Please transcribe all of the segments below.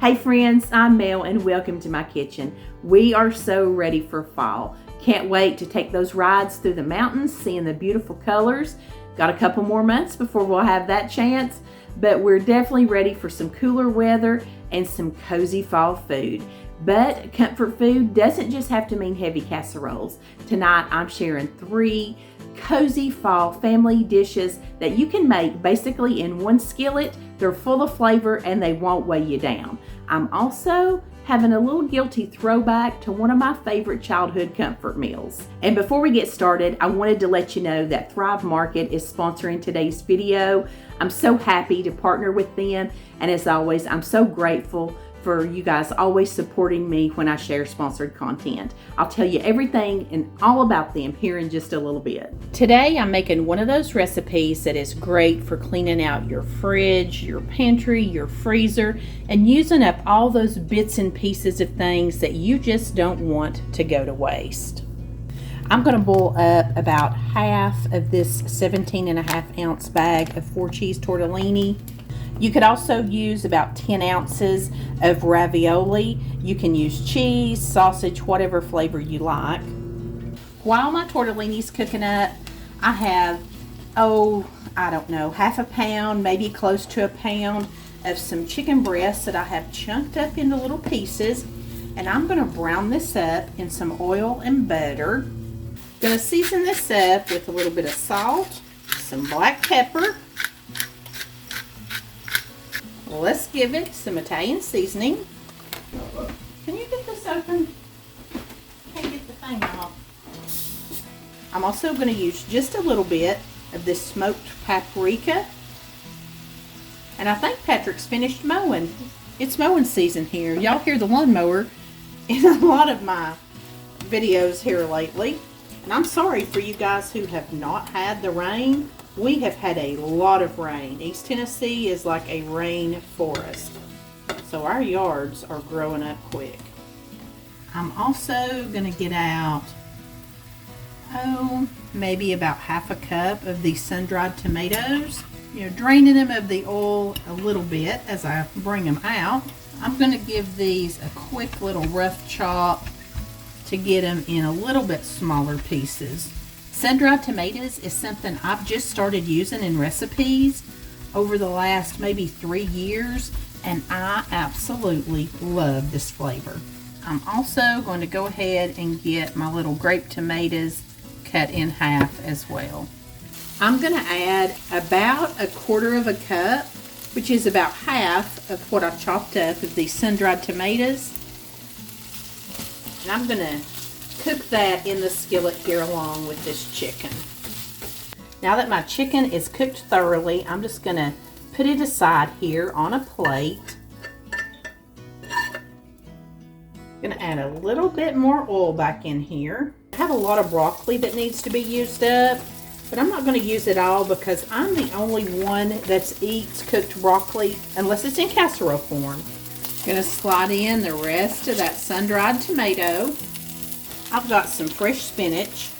Hey friends, I'm Mel and welcome to my kitchen. We are so ready for fall. Can't wait to take those rides through the mountains, seeing the beautiful colors. Got a couple more months before we'll have that chance, but we're definitely ready for some cooler weather and some cozy fall food. But comfort food doesn't just have to mean heavy casseroles. Tonight I'm sharing 3 cozy fall family dishes that you can make basically in one skillet. They're full of flavor and they won't weigh you down. I'm also having a little guilty throwback to one of my favorite childhood comfort meals. And before we get started, I wanted to let you know that Thrive Market is sponsoring today's video. I'm so happy to partner with them, and as always, I'm so grateful for you guys always supporting me when I share sponsored content. I'll tell you everything and all about them here in just a little bit. Today I'm making one of those recipes that is great for cleaning out your fridge, your pantry, your freezer, and using up all those bits and pieces of things that you just don't want to go to waste. I'm going to boil up about half of this 17.5-ounce bag of 4-cheese tortellini. You could also use about 10 ounces of ravioli. You can use cheese, sausage, whatever flavor you like. While my tortellini's cooking up, I have, I don't know, half a pound, maybe close to a pound of some chicken breasts that I have chunked up into little pieces. And I'm going to brown this up in some oil and butter. Going to season this up with a little bit of salt, some black pepper. Let's give it some Italian seasoning. Can you get this open? Can't get the thing off. I'm also going to use just a little bit of this smoked paprika. And I think Patrick's finished mowing. It's mowing season here. Y'all hear the lawnmower in a lot of my videos here lately. And I'm sorry for you guys who have not had the rain. We have had a lot of rain. East Tennessee is like a rain forest. So our yards are growing up quick. I'm also going to get out, maybe about half a cup of these sun-dried tomatoes. Draining them of the oil a little bit as I bring them out. I'm going to give these a quick little rough chop to get them in a little bit smaller pieces. Sun-dried tomatoes is something I've just started using in recipes over the last maybe 3 years, and I absolutely love this flavor. I'm also going to go ahead and get my little grape tomatoes cut in half as well. I'm going to add about 1/4 cup, which is about half of what I chopped up of these sun-dried tomatoes. And I'm going to cook that in the skillet here along with this chicken. Now that my chicken is cooked thoroughly, I'm just going to put it aside here on a plate. I'm going to add a little bit more oil back in here. I have a lot of broccoli that needs to be used up, but I'm not going to use it all because I'm the only one that eats cooked broccoli unless it's in casserole form. I'm going to slide in the rest of that sun-dried tomato. I've got some fresh spinach.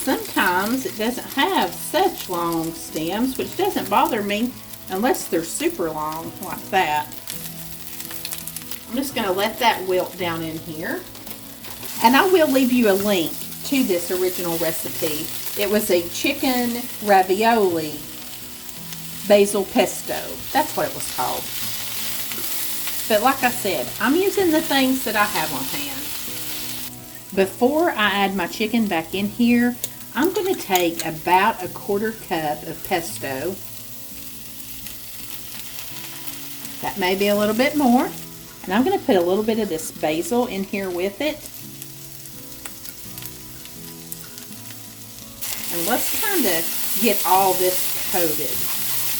Sometimes it doesn't have such long stems, which doesn't bother me unless they're super long like that. I'm just going to let that wilt down in here. And I will leave you a link to this original recipe. It was a chicken ravioli basil pesto. That's what it was called. But like I said, I'm using the things that I have on hand. Before I add my chicken back in here, I'm going to take about 1/4 cup of pesto. That may be a little bit more. And I'm going to put a little bit of this basil in here with it. And let's kind of get all this coated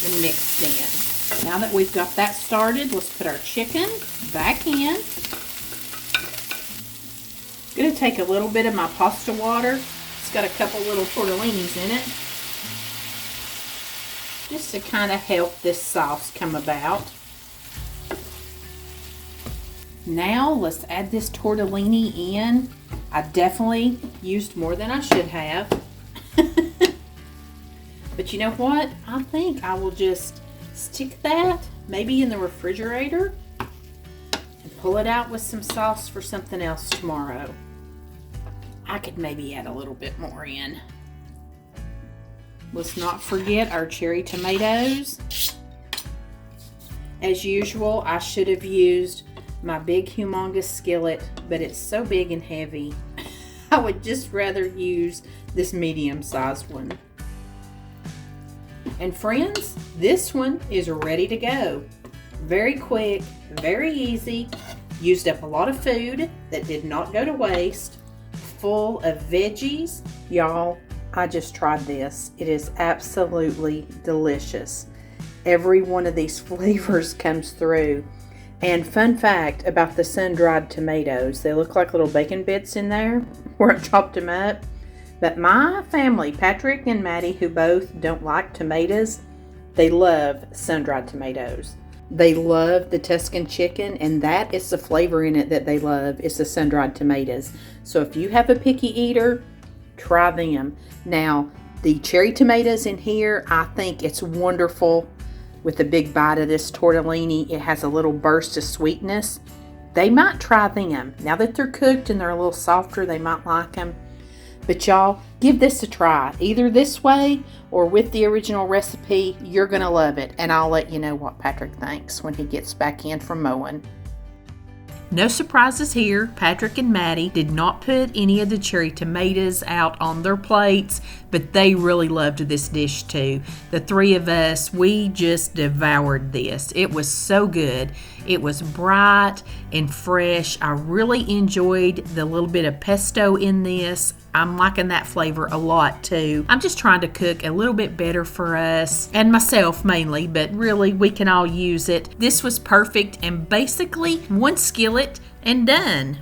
and mixed in. Now that we've got that started, let's put our chicken back in. I'm going to take a little bit of my pasta water. It's got a couple little tortellinis in it. Just to kind of help this sauce come about. Now let's add this tortellini in. I definitely used more than I should have. But you know what? I think I will just stick that maybe in the refrigerator, and pull it out with some sauce for something else tomorrow. I could maybe add a little bit more in. Let's not forget our cherry tomatoes. As usual, I should have used my big humongous skillet, but it's so big and heavy. I would just rather use this medium-sized one. And friends, this one is ready to go. Very quick, very easy. Used up a lot of food that did not go to waste. Full of veggies. Y'all, I just tried this. It is absolutely delicious. Every one of these flavors comes through. And fun fact about the sun-dried tomatoes, they look like little bacon bits in there where I chopped them up. But my family, Patrick and Maddie, who both don't like tomatoes, they love sun-dried tomatoes. They love the Tuscan chicken, and that is the flavor in it that they love, is the sun-dried tomatoes. So if you have a picky eater, try them. Now, the cherry tomatoes in here, I think it's wonderful with a big bite of this tortellini. It has a little burst of sweetness. They might try them. Now that they're cooked and they're a little softer, they might like them. But y'all, give this a try. Either this way or with the original recipe. You're going to love it. And I'll let you know what Patrick thinks when he gets back in from mowing. No surprises here. Patrick and Maddie did not put any of the cherry tomatoes out on their plates, but they really loved this dish too. The three of us, we just devoured this. It was so good. It was bright and fresh. I really enjoyed the little bit of pesto in this. I'm liking that flavor a lot too. I'm just trying to cook a little bit better for us and myself mainly, but really we can all use it. This was perfect and basically one skillet and done.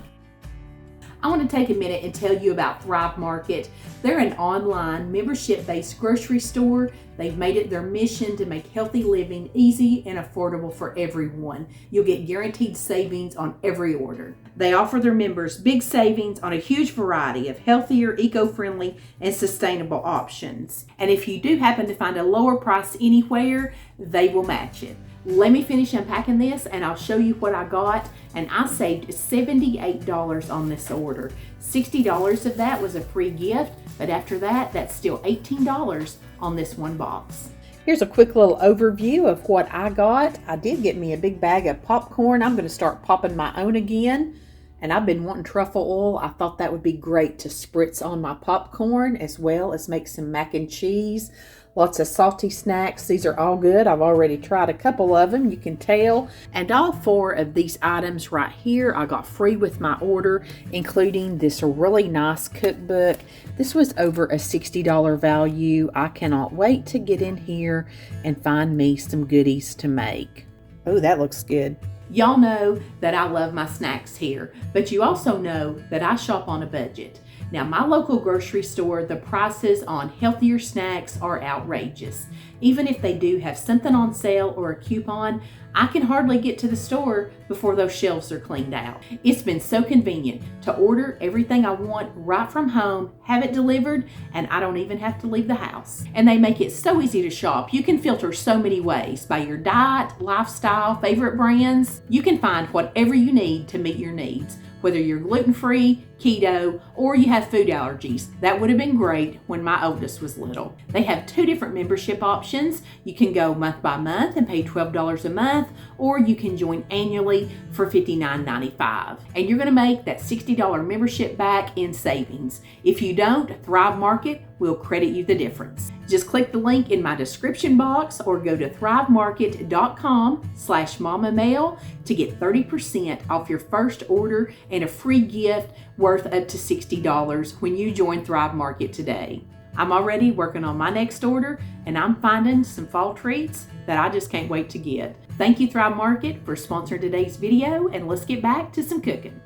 I want to take a minute and tell you about Thrive Market. They're an online membership-based grocery store. They've made it their mission to make healthy living easy and affordable for everyone. You'll get guaranteed savings on every order. They offer their members big savings on a huge variety of healthier, eco-friendly, and sustainable options. And if you do happen to find a lower price anywhere, they will match it. Let me finish unpacking this and I'll show you what I got. And I saved $78 on this order. $60 of that was a free gift, but after that, that's still $18 on this one box. Here's a quick little overview of what I got. I did get me a big bag of popcorn. I'm going to start popping my own again. And I've been wanting truffle oil. I thought that would be great to spritz on my popcorn as well as make some mac and cheese. Lots of salty snacks. These are all good. I've already tried a couple of them, you can tell. And all four of these items right here I got free with my order, including this really nice cookbook. This was over a $60 value. I cannot wait to get in here and find me some goodies to make. Oh, that looks good. Y'all know that I love my snacks here, but you also know that I shop on a budget. Now, my local grocery store, the prices on healthier snacks are outrageous. Even if they do have something on sale or a coupon, I can hardly get to the store before those shelves are cleaned out. It's been so convenient to order everything I want right from home, have it delivered, and I don't even have to leave the house. And they make it so easy to shop. You can filter so many ways by your diet, lifestyle, favorite brands. You can find whatever you need to meet your needs. Whether you're gluten-free, keto, or you have food allergies. That would have been great when my oldest was little. They have two different membership options. You can go month by month and pay $12 a month, or you can join annually for $59.95. And you're gonna make that $60 membership back in savings. If you don't, Thrive Market will credit you the difference. Just click the link in my description box or go to thrivemarket.com/mammamail to get 30% off your first order and a free gift worth up to $60 when you join Thrive Market today. I'm already working on my next order and I'm finding some fall treats that I just can't wait to get. Thank you, Thrive Market, for sponsoring today's video, and let's get back to some cooking.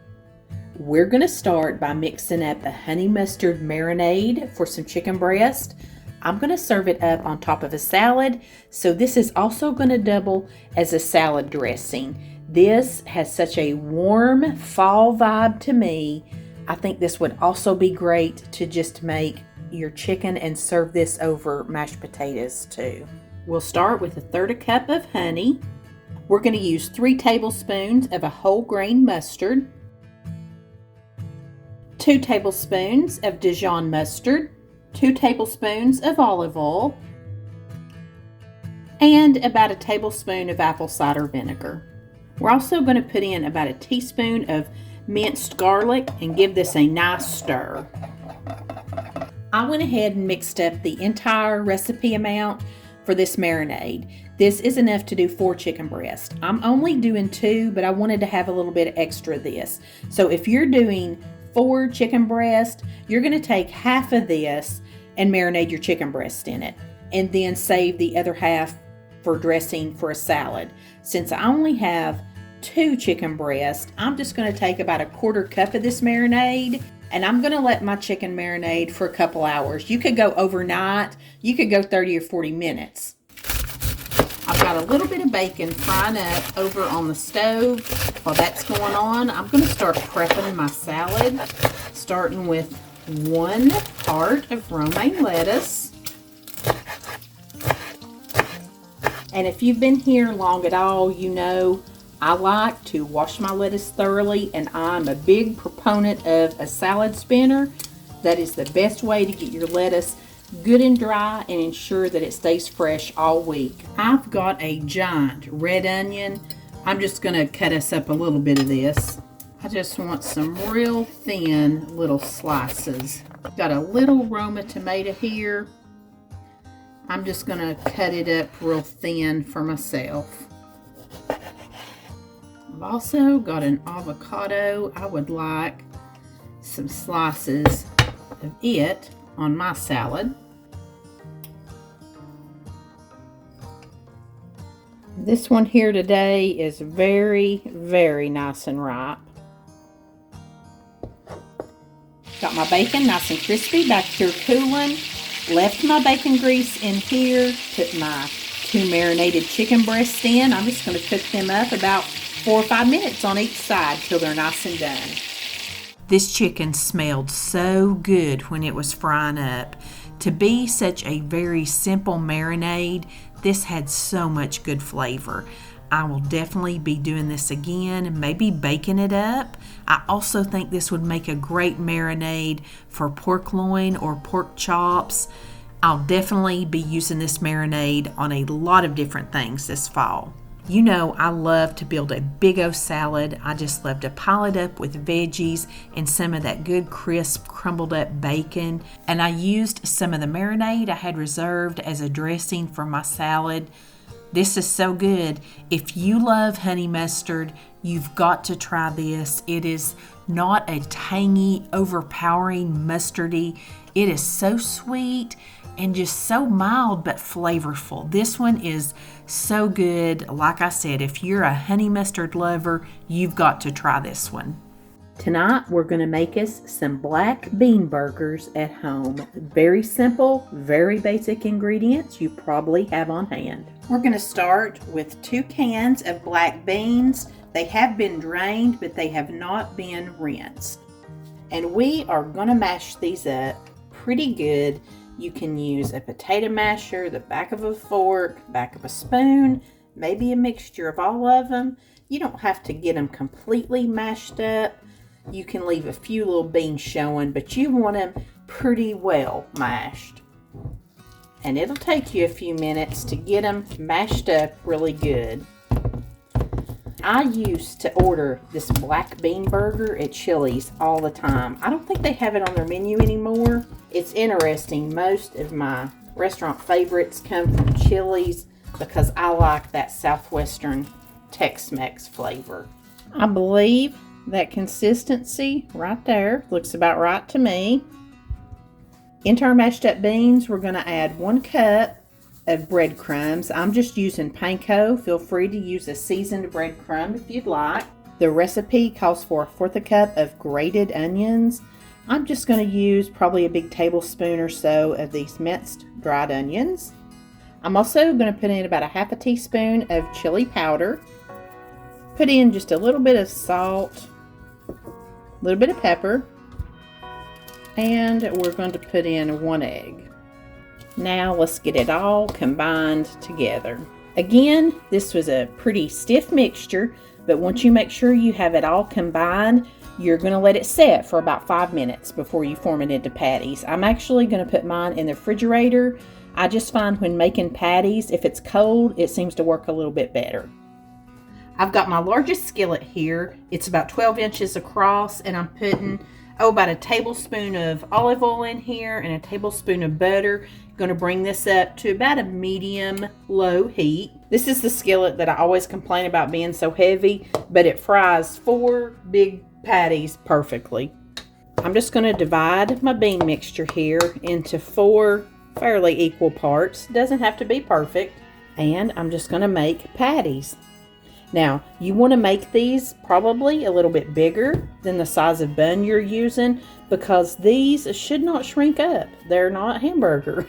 We're going to start by mixing up a honey mustard marinade for some chicken breast. I'm going to serve it up on top of a salad, so this is also going to double as a salad dressing. This has such a warm fall vibe to me. I think this would also be great to just make your chicken and serve this over mashed potatoes too. We'll start with 1/3 cup of honey, We're going to use 3 tablespoons of a whole grain mustard, 2 tablespoons of Dijon mustard, 2 tablespoons of olive oil, and about a tablespoon of apple cider vinegar. We're also going to put in about a teaspoon of minced garlic and give this a nice stir. I went ahead and mixed up the entire recipe amount for this marinade. This is enough to do 4 chicken breasts. I'm only doing 2, but I wanted to have a little bit extra of this. So if you're doing 4 chicken breasts, you're going to take half of this and marinate your chicken breast in it, and then save the other half for dressing for a salad. Since I only have 2 chicken breasts, I'm just going to take about a 1/4 cup of this marinade, and I'm going to let my chicken marinate for a couple hours. You could go overnight, you could go 30 or 40 minutes. I've got a little bit of bacon frying up over on the stove. While that's going on, I'm going to start prepping my salad, starting with 1 heart of romaine lettuce. And if you've been here long at all, you know I like to wash my lettuce thoroughly, and I'm a big proponent of a salad spinner. That is the best way to get your lettuce good and dry and ensure that it stays fresh all week. I've got a giant red onion. I'm just going to cut us up a little bit of this. I just want some real thin little slices. Got a little Roma tomato here. I'm just going to cut it up real thin for myself. I've also got an avocado. I would like some slices of it on my salad. This one here today is very, very nice and ripe. Got my bacon nice and crispy back here cooling. Left my bacon grease in here. Put my 2 marinated chicken breasts in. I'm just going to cook them up about 4 or 5 minutes on each side till they're nice and done. This chicken smelled so good when it was frying up. To be such a very simple marinade, this had so much good flavor. I will definitely be doing this again, maybe baking it up. I also think this would make a great marinade for pork loin or pork chops. I'll definitely be using this marinade on a lot of different things this fall. You know I love to build a big O salad. I just love to pile it up with veggies and some of that good crisp crumbled up bacon. And I used some of the marinade I had reserved as a dressing for my salad. This is so good. If you love honey mustard, you've got to try this. It is not a tangy, overpowering mustardy. It is so sweet and just so mild but flavorful. This one is so good. Like I said, if you're a honey mustard lover, you've got to try this one. Tonight, we're going to make us some black bean burgers at home. Very simple, very basic ingredients you probably have on hand. We're going to start with 2 cans of black beans. They have been drained, but they have not been rinsed. And we are going to mash these up pretty good. You can use a potato masher, the back of a fork, back of a spoon, maybe a mixture of all of them. You don't have to get them completely mashed up. You can leave a few little beans showing, but you want them pretty well mashed. And it'll take you a few minutes to get them mashed up really good. I used to order this black bean burger at Chili's all the time. I don't think they have it on their menu anymore. It's interesting. Most of my restaurant favorites come from Chili's because I like that Southwestern Tex-Mex flavor. I believe that consistency right there looks about right to me. Into our mashed up beans, we're going to add 1 cup of breadcrumbs. I'm just using panko. Feel free to use a seasoned breadcrumb if you'd like. The recipe calls for 1/4 cup of grated onions. I'm just going to use probably a big tablespoon or so of these minced dried onions. I'm also going to put in about a 1/2 teaspoon of chili powder. Put in just a little bit of salt, a little bit of pepper, and we're going to put in 1 egg. Now let's get it all combined together. Again, this was a pretty stiff mixture, but once you make sure you have it all combined, you're going to let it set for about 5 minutes before you form it into patties. I'm actually going to put mine in the refrigerator. I just find when making patties, if it's cold, it seems to work a little bit better. I've got my largest skillet here. It's about 12 inches across, and I'm putting about a tablespoon of olive oil in here and a tablespoon of butter. Going to bring this up to about a medium-low heat. This is the skillet that I always complain about being so heavy, but it fries 4 big patties perfectly. I'm just going to divide my bean mixture here into 4 fairly equal parts. Doesn't have to be perfect. And I'm just going to make patties. Now, you want to make these probably a little bit bigger than the size of bun you're using, because these should not shrink up. They're not hamburger.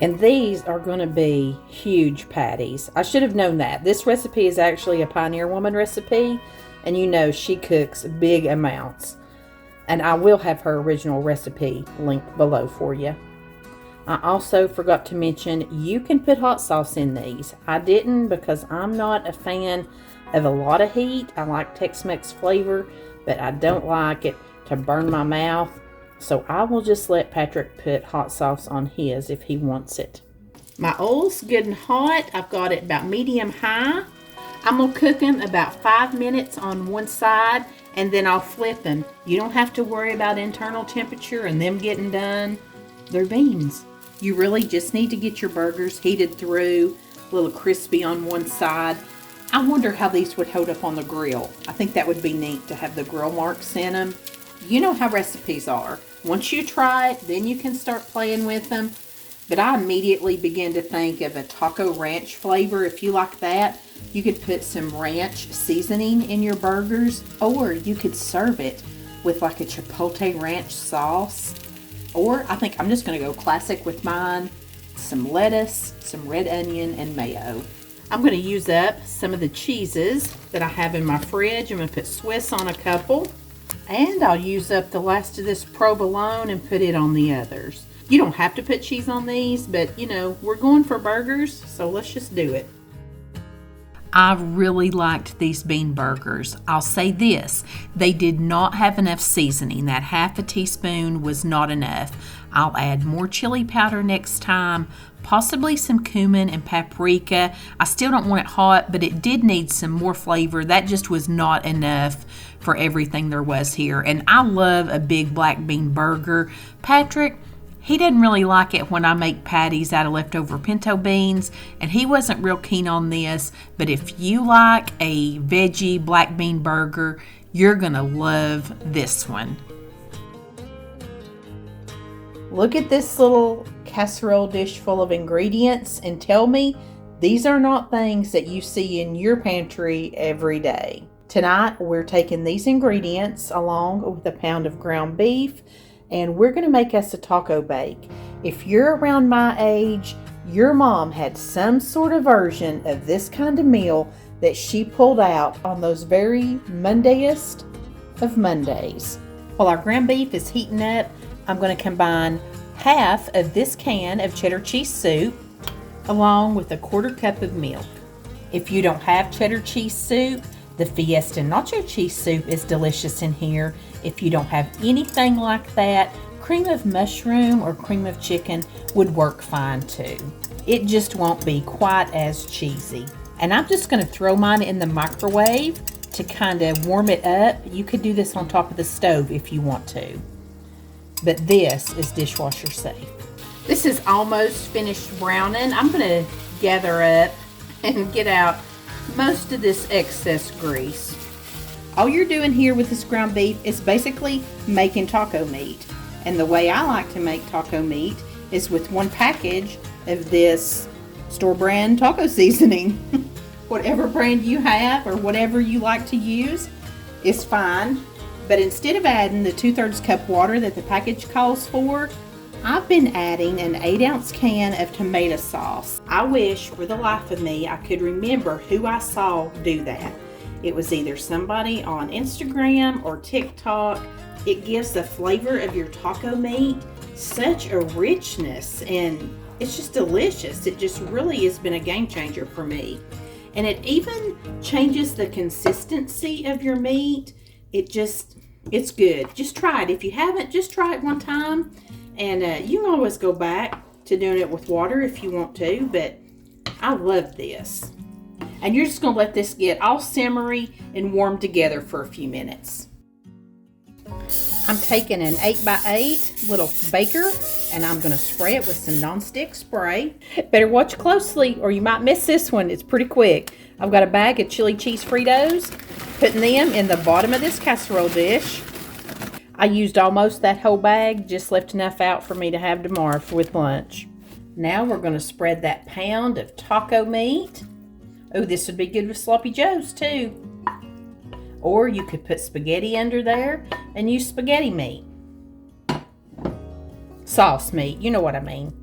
And these are going to be huge patties. I should have known that. This recipe is actually a Pioneer Woman recipe, and you know she cooks big amounts. And I will have her original recipe linked below for you. I also forgot to mention you can put hot sauce in these. I didn't because I'm not a fan of a lot of heat. I like Tex-Mex flavor, but I don't like it to burn my mouth. So I will just let Patrick put hot sauce on his if he wants it. My oil's good and hot. I've got it about medium high. I'm going to cook them about 5 minutes on one side, and then I'll flip them. You don't have to worry about internal temperature and them getting done. They're beans. You really just need to get your burgers heated through, a little crispy on one side. I wonder how these would hold up on the grill. I think that would be neat to have the grill marks in them. You know how recipes are. Once you try it, then you can start playing with them. But I immediately begin to think of a taco ranch flavor. If you like that, you could put some ranch seasoning in your burgers, or you could serve it with like a chipotle ranch sauce. Or I think I'm just going to go classic with mine. Some lettuce, some red onion, and mayo. I'm going to use up some of the cheeses that I have in my fridge. I'm going to put Swiss on a couple. And I'll use up the last of this provolone and put it on the others. You don't have to put cheese on these, but you know, we're going for burgers, so let's just do it. I really liked these bean burgers. I'll say this, they did not have enough seasoning. That half a teaspoon was not enough. I'll add more chili powder next time, possibly some cumin and paprika. I still don't want it hot, but it did need some more flavor. That just was not enough for everything there was here. And I love a big black bean burger. Patrick, he doesn't really like it when I make patties out of leftover pinto beans, and he wasn't real keen on this, but if you like a veggie black bean burger, you're gonna love this one. Look at this little casserole dish full of ingredients and tell me these are not things that you see in your pantry every day. Tonight, we're taking these ingredients along with a pound of ground beef, and we're going to make us a taco bake. If you're around my age, your mom had some sort of version of this kind of meal that she pulled out on those very Mondayest of Mondays. While our ground beef is heating up, I'm going to combine half of this can of cheddar cheese soup along with a 1/4 cup of milk. If you don't have cheddar cheese soup, the Fiesta Nacho Cheese Soup is delicious in here. If you don't have anything like that, cream of mushroom or cream of chicken would work fine too. It just won't be quite as cheesy. And I'm just going to throw mine in the microwave to kind of warm it up. You could do this on top of the stove if you want to. But this is dishwasher safe. This is almost finished browning. I'm going to gather up and get out most of this excess grease. All you're doing here with this ground beef is basically making taco meat. And the way I like to make taco meat is with one package of this store brand taco seasoning. Whatever brand you have or whatever you like to use is fine. But instead of adding the 2/3 cup water that the package calls for, I've been adding an 8-ounce can of tomato sauce. I wish for the life of me I could remember who I saw do that. It was either somebody on Instagram or TikTok. It gives the flavor of your taco meat such a richness, and it's just delicious. It just really has been a game changer for me. And it even changes the consistency of your meat. It's good. Just try it. If you haven't, just try it one time. And you can always go back to doing it with water if you want to, but I love this. And you're just going to let this get all simmery and warm together for a few minutes. I'm taking an 8x8 little baker and I'm going to spray it with some nonstick spray. Better watch closely or you might miss this one. It's pretty quick. I've got a bag of chili cheese Fritos, putting them in the bottom of this casserole dish. I used almost that whole bag, just left enough out for me to have tomorrow with lunch. Now we're going to spread that pound of taco meat. Oh, this would be good with sloppy joes too. Or you could put spaghetti under there and use spaghetti meat. Sauce meat, you know what I mean.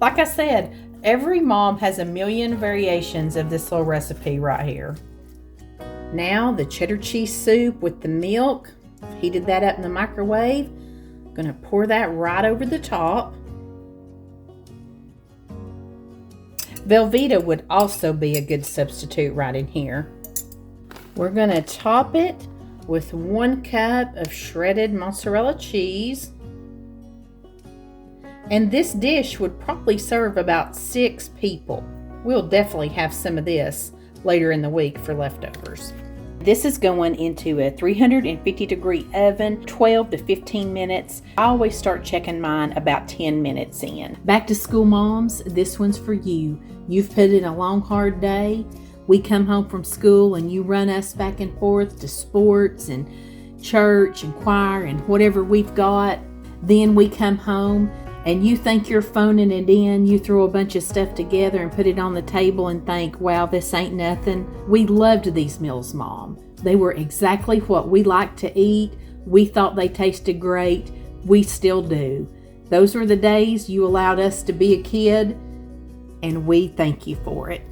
Like I said, every mom has a million variations of this little recipe right here. Now the cheddar cheese soup with the milk. Heated that up in the microwave. Gonna pour that right over the top. Velveeta would also be a good substitute right in here. We're gonna top it with 1 cup of shredded mozzarella cheese. And this dish would probably serve about 6 people. We'll definitely have some of this later in the week for leftovers. This is going into a 350-degree oven, 12 to 15 minutes. I always start checking mine about 10 minutes in. Back to school moms, this one's for you. You've put in a long, hard day. We come home from school and you run us back and forth to sports and church and choir and whatever we've got. Then we come home and you think you're phoning it in. You throw a bunch of stuff together and put it on the table and think, wow, this ain't nothing. We loved these meals, Mom. They were exactly what we like to eat. We thought they tasted great. We still do. Those were the days you allowed us to be a kid, and we thank you for it.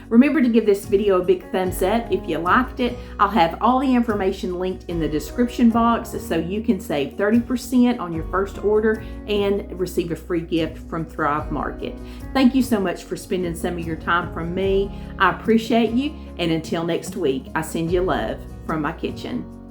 Remember to give this video a big thumbs up if you liked it. I'll have all the information linked in the description box so you can save 30% on your first order and receive a free gift from Thrive Market. Thank you so much for spending some of your time from me. I appreciate you, and until next week, I send you love from my kitchen.